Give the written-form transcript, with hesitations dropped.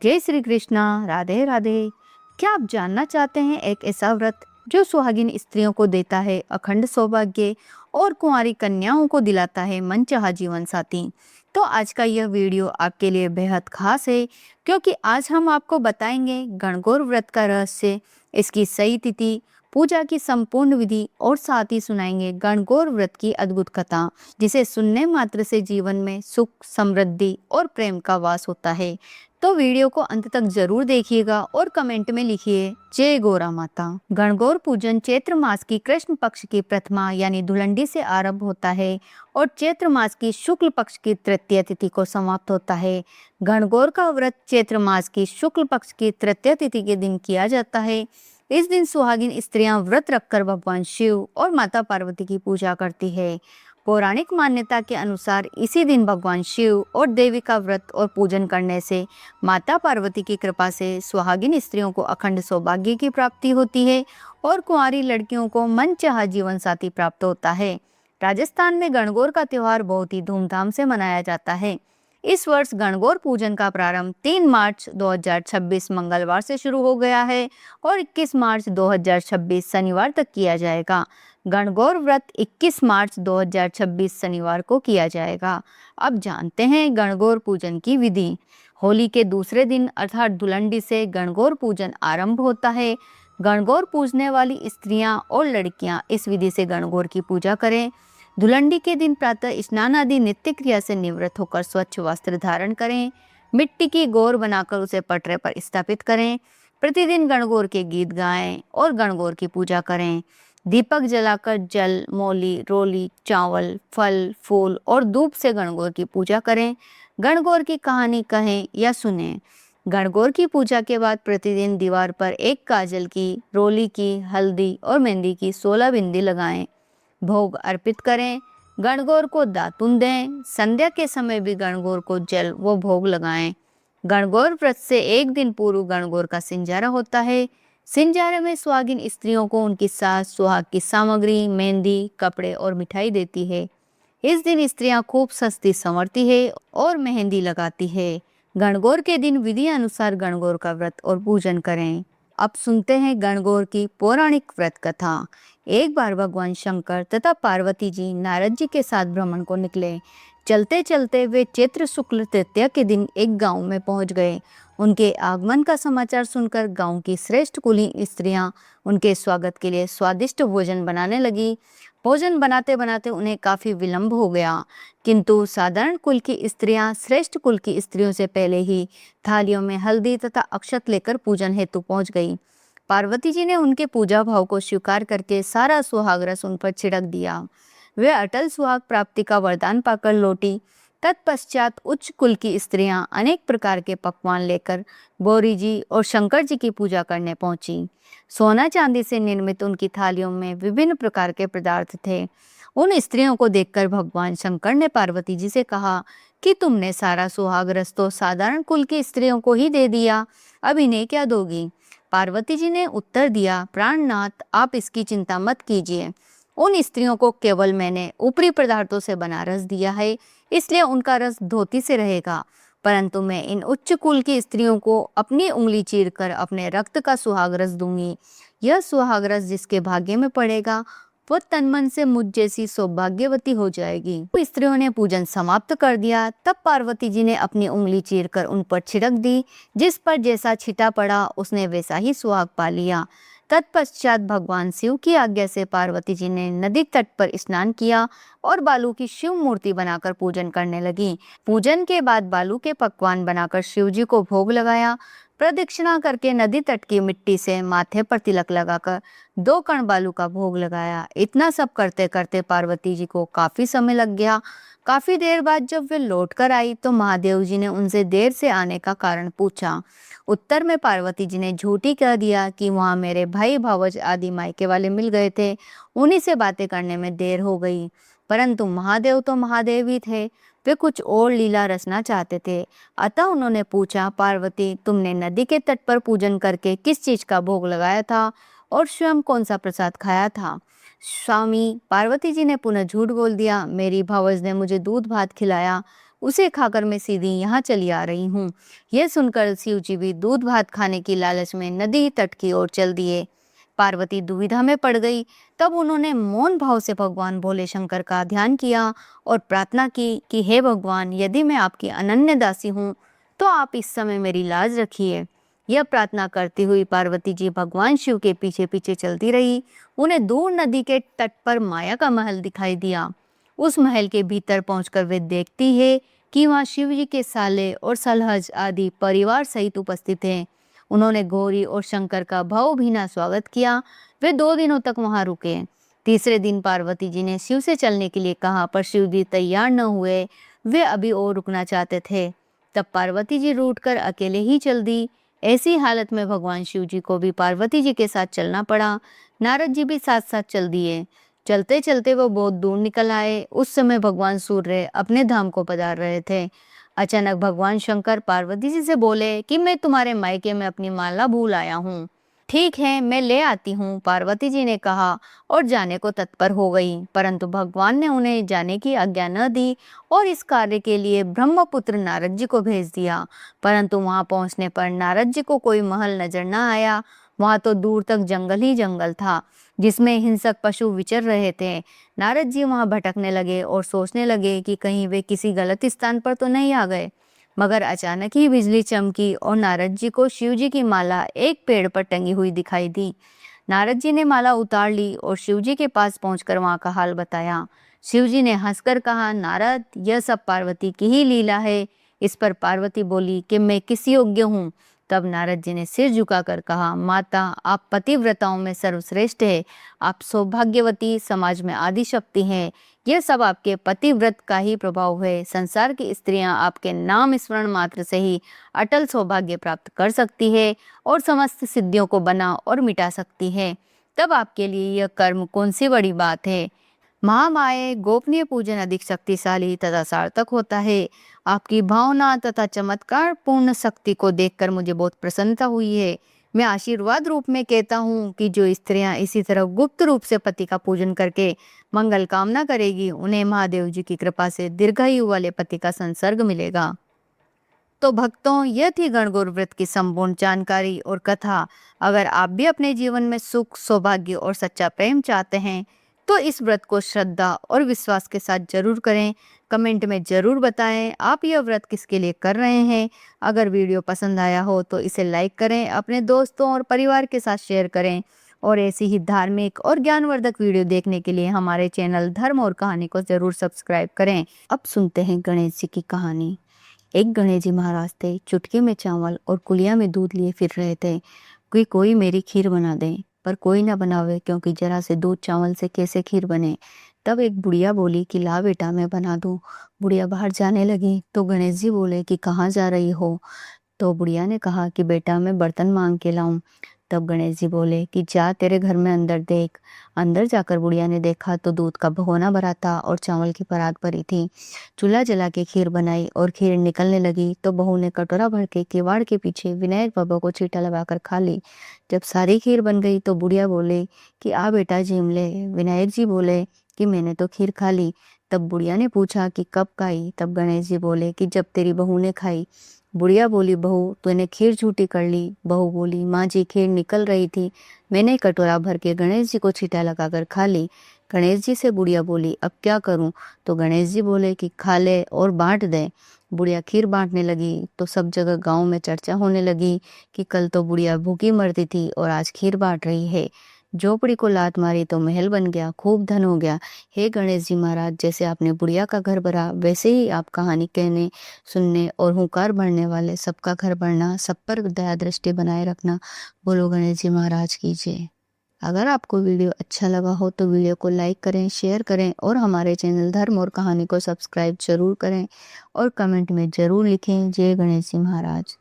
जय श्री कृष्णा। राधे राधे। क्या आप जानना चाहते हैं एक ऐसा व्रत जो सुहागिन स्त्रियों को देता है अखंड सौभाग्य और कुंवारी कन्याओं को दिलाता है मनचाहा जीवन साथी? तो आज का यह वीडियो आपके लिए बेहद खास है, क्योंकि आज हम आपको बताएंगे गणगौर व्रत का रहस्य, इसकी सही तिथि, पूजा की संपूर्ण विधि और साथ ही सुनाएंगे गणगौर व्रत की अद्भुत कथा, जिसे सुनने मात्र से जीवन में सुख, समृद्धि और प्रेम का वास होता है। तो वीडियो को अंत तक जरूर देखिएगा और कमेंट में लिखिए जय गौरा माता। गणगौर पूजन चैत्र मास की कृष्ण पक्ष की प्रथमा यानी धुलंडी से आरंभ होता है और चैत्र मास की शुक्ल पक्ष की तृतीय तिथि को समाप्त होता है। गणगौर का व्रत चैत्र मास की शुक्ल पक्ष की तृतीय तिथि के दिन किया जाता है। इस दिन सुहागिन स्त्रियां व्रत रखकर भगवान शिव और माता पार्वती की पूजा करती है। पौराणिक मान्यता के अनुसार इसी दिन भगवान शिव और देवी का व्रत और पूजन करने से माता पार्वती की कृपा से सुहागिन स्त्रियों को अखंड सौभाग्य की प्राप्ति होती है और कुंवारी लड़कियों को मनचाहा जीवन साथी प्राप्त होता है। राजस्थान में गणगौर का त्योहार बहुत ही धूमधाम से मनाया जाता है। इस वर्ष गणगौर पूजन का प्रारंभ 3 मार्च 2026 मंगलवार से शुरू हो गया है और 21 मार्च 2026 शनिवार तक किया जाएगा। गणगौर व्रत 21 मार्च 2026 शनिवार को किया जाएगा। अब जानते हैं गणगौर पूजन की विधि। होली के दूसरे दिन अर्थात धुलंडी से गणगौर पूजन आरंभ होता है। गणगौर पूजने वाली स्त्रियां और लड़कियां इस विधि से गणगौर की पूजा करें। धुलंडी के दिन प्रातः स्नान आदि नित्य क्रिया से निवृत्त होकर स्वच्छ वस्त्र धारण करें। मिट्टी की गौर बनाकर उसे पटरे पर स्थापित करें। प्रतिदिन गणगौर के गीत गाएं और गणगौर की पूजा करें। दीपक जलाकर जल, मौली, रोली, चावल, फल, फूल और धूप से गणगौर की पूजा करें। गणगौर की कहानी कहें या सुनें। गणगौर की पूजा के बाद प्रतिदिन दीवार पर एक काजल की, रोली की, हल्दी और मेहंदी की 16 बिंदी लगाएं। भोग अर्पित करें। गणगौर को दातुन दें। संध्या के समय भी गणगौर को जल व भोग लगाएं। गणगौर व्रत से एक दिन पूर्व गणगौर का सिंजारा होता है। सिंजारे में सुहागिन स्त्रियों को उनकी सास सुहाग की सामग्री, मेहंदी, कपड़े और मिठाई देती है। इस दिन स्त्रियां खूब सस्ती संवरती है और मेहंदी लगाती है। गणगौर के दिन विधि अनुसार गणगौर का व्रत और पूजन करें। अब सुनते हैं गणगौर की पौराणिक व्रत कथा। एक बार भगवान शंकर तथा पार्वती जी नारद जी के साथ भ्रमण को निकले। चलते चलते वे चैत्र शुक्ल तृतीया के दिन एक गांव में पहुंच गए। उनके आगमन का समाचार सुनकर गांव की श्रेष्ठ कुलीन स्त्रियां उनके स्वागत के लिए स्वादिष्ट भोजन बनाने लगी। भोजन बनाते बनाते उन्हें काफी विलंब हो गया, किंतु साधारण कुल की स्त्रियां श्रेष्ठ कुल की स्त्रियों से पहले ही थालियों में हल्दी तथा अक्षत लेकर पूजन हेतु पहुंच गई। पार्वती जी ने उनके पूजा भाव को स्वीकार करके सारा सुहाग रस उन पर छिड़क दिया। वे अटल सुहाग प्राप्ति का वरदान पाकर लौटी। तत्पश्चात उच्च कुल की स्त्रियां अनेक प्रकार के पकवान लेकर गौरी जी और शंकर जी की पूजा करने पहुंची। सोना चांदी से निर्मित उनकी थालियों में विभिन्न प्रकार के पदार्थ थे। उन स्त्रियों को देखकर भगवान शंकर ने पार्वती जी से कहा कि तुमने सारा सुहाग रस तो साधारण कुल की स्त्रियों को ही दे दिया, अब इन्हें क्या दोगी? पार्वती जी ने उत्तर दिया, प्राणनाथ, आप इसकी चिंता मत कीजिए। उन स्त्रियों को केवल मैंने ऊपरी पदार्थों से बना रस दिया है, इसलिए उनका रस धोती से रहेगा, परंतु मैं इन उच्च कुल की स्त्रियों को अपनी उंगली चीरकर अपने रक्त का सुहाग रस दूंगी। यह सुहाग रस जिसके भाग्य में पड़ेगा वह तन मन से मुझ जैसी सौभाग्यवती हो जाएगी। स्त्रियों ने पूजन समाप्त कर दिया। तब पार्वती जी ने अपनी उंगली चीरकर उन पर छिड़क दी। जिस पर जैसा छिटा पड़ा उसने वैसा ही सुहाग पा लिया। तत्पश्चात भगवान शिव की आज्ञा से पार्वती जी ने नदी तट पर स्नान किया और बालू की शिव मूर्ति बनाकर पूजन करने लगी। पूजन के बाद बालू के पकवान बनाकर शिव जी को भोग लगाया। प्रदक्षिणा करके नदी तट की मिट्टी से माथे पर तिलक लगाकर 2 कण बालू का भोग लगाया। इतना सब करते करते पार्वती जी को काफी समय लग गया। काफी देर बाद जब वे लौट कर आई तो महादेव जी ने उनसे देर से आने का कारण पूछा। उत्तर में पार्वती जी ने झूठी कह दिया कि वहां मेरे भाई भावज आदि मायके वाले मिल गए थे, उन्हीं से बातें करने में देर हो गई। परंतु महादेव तो महादेव ही थे, वे कुछ और लीला रचना चाहते थे। अतः उन्होंने पूछा, पार्वती, तुमने नदी के तट पर पूजन करके किस चीज का भोग लगाया था और स्वयं कौन सा प्रसाद खाया था? स्वामी, पार्वती जी ने पुनः झूठ बोल दिया, मेरी भावज ने मुझे दूध भात खिलाया, उसे खाकर मैं सीधी यहाँ चली आ रही हूँ। यह सुनकर शिव जी भी दूध भात खाने की लालच में नदी तट की ओर चल दिए। पार्वती दुविधा में पड़ गई। तब उन्होंने मौन भाव से भगवान भोले शंकर का ध्यान किया और प्रार्थना की कि हे भगवान, यदि मैं आपकी अनन्य दासी हूँ तो आप इस समय मेरी लाज रखिए। यह प्रार्थना करती हुई पार्वती जी भगवान शिव के पीछे पीछे चलती रही। उन्हें दूर नदी के तट पर माया का महल दिखाई दिया। उस महल के भीतर पहुंचकर वे देखती है कि वहां शिव जी के साले और सलहज आदि परिवार सहित उपस्थित हैं। उन्होंने गौरी और शंकर का भावभीना स्वागत किया। वे 2 दिनों तक वहां रुके। तीसरे दिन पार्वती जी ने शिव से चलने के लिए कहा, पर शिव जी तैयार न हुए। वे अभी और रुकना चाहते थे। तब पार्वती जी रूठकर अकेले ही चल दी। ऐसी हालत में भगवान शिव जी को भी पार्वती जी के साथ चलना पड़ा। नारद जी भी साथ साथ चल दिए। चलते चलते वो बहुत दूर निकल आए। उस समय भगवान सूर्य अपने धाम को पधार रहे थे। अचानक भगवान शंकर पार्वती जी से बोले कि मैं तुम्हारे मायके में अपनी माला भूल आया हूँ। ठीक है, मैं ले आती हूँ, पार्वती जी ने कहा और जाने को तत्पर हो गई। परंतु भगवान ने उन्हें जाने की आज्ञा न दी और इस कार्य के लिए ब्रह्मपुत्र नारद जी को भेज दिया। परंतु वहां पहुंचने पर नारद जी को कोई महल नजर न आया। वहां तो दूर तक जंगल ही जंगल था, जिसमें हिंसक पशु विचर रहे थे। नारद जी वहां भटकने लगे और सोचने लगे कि कहीं वे किसी गलत स्थान पर तो नहीं आ गए। मगर अचानक ही बिजली चमकी और नारद जी को शिव जी की माला एक पेड़ पर टंगी हुई दिखाई दी। नारद जी ने माला उतार ली और शिव जी के पास पहुंचकर वहां का हाल बताया। शिव जी ने हंसकर कहा, नारद, यह सब पार्वती की ही लीला है। इस पर पार्वती बोली कि मैं किस योग्य हूँ। तब नारद जी ने सिर झुकाकर कहा, माता, आप पतिव्रताओं में सर्वश्रेष्ठ है। आप सौभाग्यवती, समाज में आदि शक्ति हैं। यह सब आपके पतिव्रत का ही प्रभाव है। संसार की स्त्रियां आपके नाम स्मरण मात्र से ही अटल सौभाग्य प्राप्त कर सकती है और समस्त सिद्धियों को बना और मिटा सकती है। तब आपके लिए यह कर्म कौन सी बड़ी बात है। महामाये गोपनीय पूजन अधिक शक्तिशाली तथा सार्थक होता है। आपकी भावना तथा चमत्कार पूर्ण शक्ति को देखकर मुझे बहुत प्रसन्नता हुई है। मैं आशीर्वाद रूप में कहता हूँ कि जो स्त्रियां इसी तरह गुप्त रूप से पति का पूजन करके मंगल कामना करेगी, उन्हें महादेव जी की कृपा से दीर्घायु वाले पति का संसर्ग मिलेगा। तो भक्तों, यह थी गणगौर व्रत की संपूर्ण जानकारी और कथा। अगर आप भी अपने जीवन में सुख, सौभाग्य और सच्चा प्रेम चाहते हैं तो इस व्रत को श्रद्धा और विश्वास के साथ जरूर करें। कमेंट में जरूर बताएं आप यह व्रत किसके लिए कर रहे हैं। अगर वीडियो पसंद आया हो तो इसे लाइक करें, अपने दोस्तों और परिवार के साथ शेयर करें और ऐसी ही धार्मिक और ज्ञानवर्धक वीडियो देखने के लिए हमारे चैनल धर्म और कहानी को जरूर सब्सक्राइब करें। अब सुनते हैं गणेश जी की कहानी। एक गणेश जी महाराज थे। चुटकी में चावल और कुलिया में दूध लिए फिर रहे थे कि कोई मेरी खीर बना दे, पर कोई ना बनावे, क्योंकि जरा से दूध चावल से कैसे खीर बने। तब एक बुढ़िया बोली कि ला बेटा, मैं बना दूं। बुढ़िया बाहर जाने लगी तो गणेश जी बोले कि कहाँ जा रही हो। तो बुढ़िया ने कहा कि बेटा, मैं बर्तन मांग के लाऊं। तब गणेश जी बोले कि जा, तेरे घर में अंदर देख। अंदर जाकर बुढ़िया ने देखा तो दूध का भगोना भरा था और चावल की परात भरी थी। चूल्हा जला के खीर बनाई और खीर निकलने लगी तो बहू ने कटोरा भर के किवाड़ के पीछे विनायक बाबा को छींटा लगाकर खा ली। जब सारी खीर बन गई तो बुढ़िया बोले कि आ बेटा, झीम ले। विनायक जी बोले कि मैंने तो खीर खा ली। तब बुढ़िया ने पूछा कि कब खाई। तब गणेश जी बोले कि जब तेरी बहू ने खाई। बुढ़िया बोली, बहू, तूने खीर झूठी कर ली। बहू बोली, माँ जी, खीर निकल रही थी, मैंने कटोरा भर के गणेश जी को छींटा लगाकर खा ली। गणेश जी से बुढ़िया बोली, अब क्या करूं। तो गणेश जी बोले कि खा ले और बांट दे। बुढ़िया खीर बांटने लगी तो सब जगह गांव में चर्चा होने लगी कि कल तो बुढ़िया भूखी मरती थी और आज खीर बांट रही है। झोपड़ी को लात मारी तो महल बन गया, खूब धन हो गया। हे गणेश जी महाराज, जैसे आपने बुढ़िया का घर भरा, वैसे ही आप कहानी कहने, सुनने और हुंकार भरने वाले सबका घर भरना, सब पर दया दृष्टि बनाए रखना। बोलो गणेश जी महाराज की जय। अगर आपको वीडियो अच्छा लगा हो तो वीडियो को लाइक करें, शेयर करें और हमारे चैनल धर्म और कहानी को सब्सक्राइब जरूर करें और कमेंट में जरूर लिखें जय गणेश जी महाराज।